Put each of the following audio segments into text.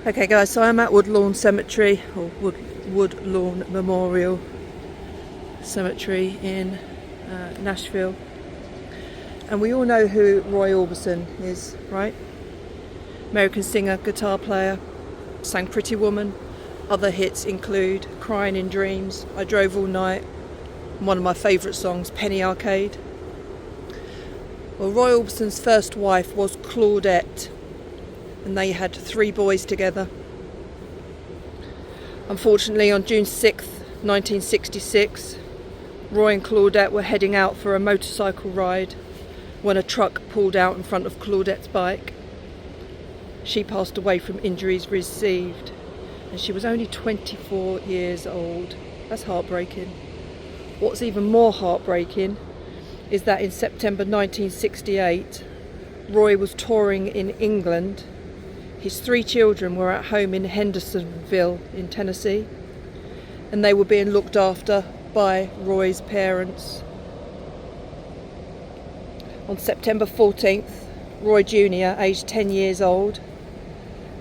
Okay guys, so I'm at Woodlawn Cemetery, or Woodlawn Memorial Cemetery in Nashville. And we all know who Roy Orbison is, right? American singer, guitar player, sang Pretty Woman. Other hits include Crying in Dreams, I Drove All Night, and one of my favourite songs, Penny Arcade. Well, Roy Orbison's first wife was Claudette, and they had 3 boys together. Unfortunately, on June 6th, 1966, Roy and Claudette were heading out for a motorcycle ride when a truck pulled out in front of Claudette's bike. She passed away from injuries received, and she was only 24 years old. That's heartbreaking. What's even more heartbreaking is that in September 1968, Roy was touring in England. His 3 children were at home in Hendersonville in Tennessee, and they were being looked after by Roy's parents. On September 14th, Roy Jr., aged 10 years old,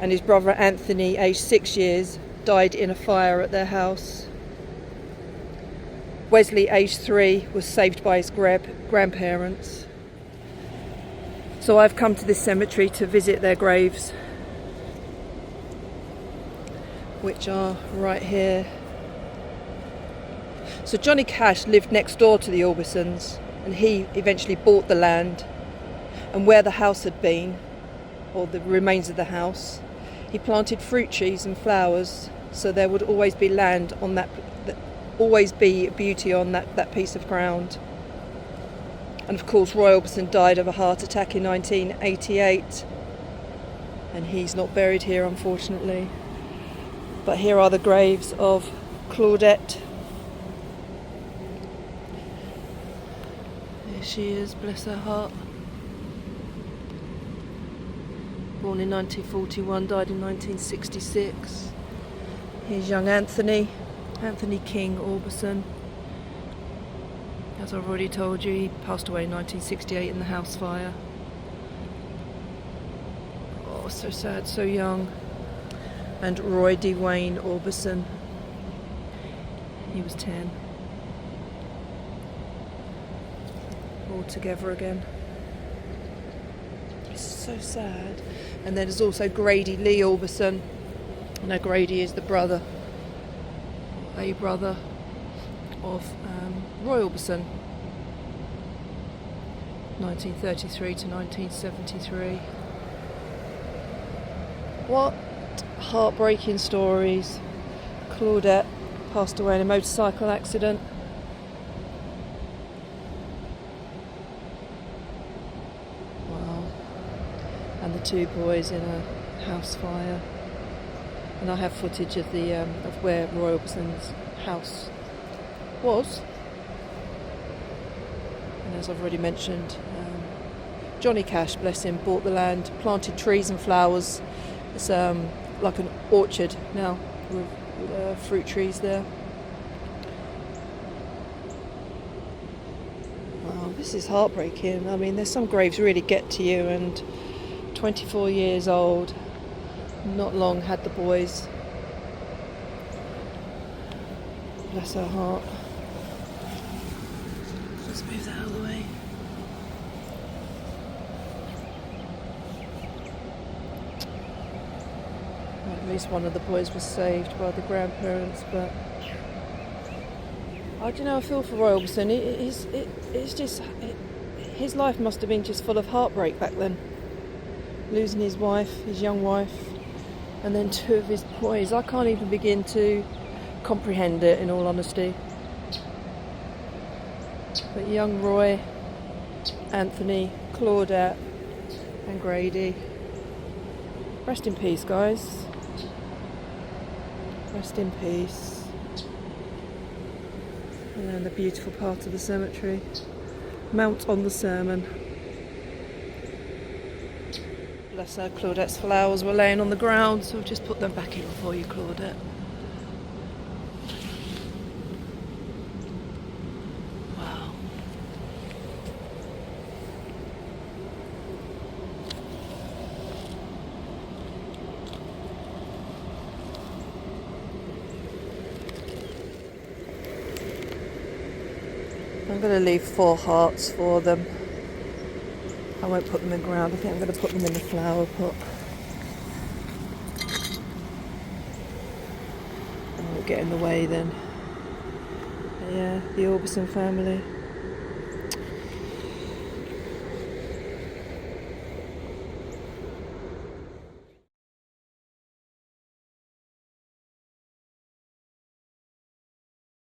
and his brother Anthony, aged 6 years, died in a fire at their house. Wesley, aged 3, was saved by his grandparents. So I've come to this cemetery to visit their graves, which are right here. So Johnny Cash lived next door to the Orbisons, and he eventually bought the land, and where the house had been, or the remains of the house, he planted fruit trees and flowers, so there would always be land on that, always be beauty on that piece of ground. And of course Roy Orbison died of a heart attack in 1988, and he's not buried here, unfortunately. But here are the graves of Claudette. There she is, bless her heart. Born in 1941, died in 1966. Here's young Anthony King Orbison. As I've already told you, he passed away in 1968 in the house fire. Oh, so sad, so young. And Roy Dwayne Orbison, he was 10. All together again. It's so sad. And then there's also Grady Lee Orbison. Now Grady is the brother, a brother of Roy Orbison, 1933 to 1973. What heartbreaking stories. Claudette passed away in a motorcycle accident. Wow. And the 2 boys in a house fire. And I have footage of of where Roy Orbison's house was. And as I've already mentioned, Johnny Cash, bless him, bought the land, planted trees and flowers. It's like an orchard now with fruit trees there. Wow, this is heartbreaking. I mean, there's some graves really get to you, and 24 years old, not long had the boys. Bless her heart. Let's move that out of the way. Well, at least one of the boys was saved by the grandparents, but I don't know, I feel for Roy Orbison. His life must have been just full of heartbreak back then. Losing his wife, his young wife, and then 2 of his boys. I can't even begin to comprehend it, in all honesty. But young Roy, Anthony, Claudette and Grady. Rest in peace, guys. Rest in peace. And then the beautiful part of the cemetery. Mount on the Sermon. Bless her, Claudette's flowers were laying on the ground, so I've just put them back in for you, Claudette. Wow. I'm going to leave 4 hearts for them. I won't put them in the ground. I think I'm going to put them in the flower pot. I won't get in the way then. But yeah, the Orbison family.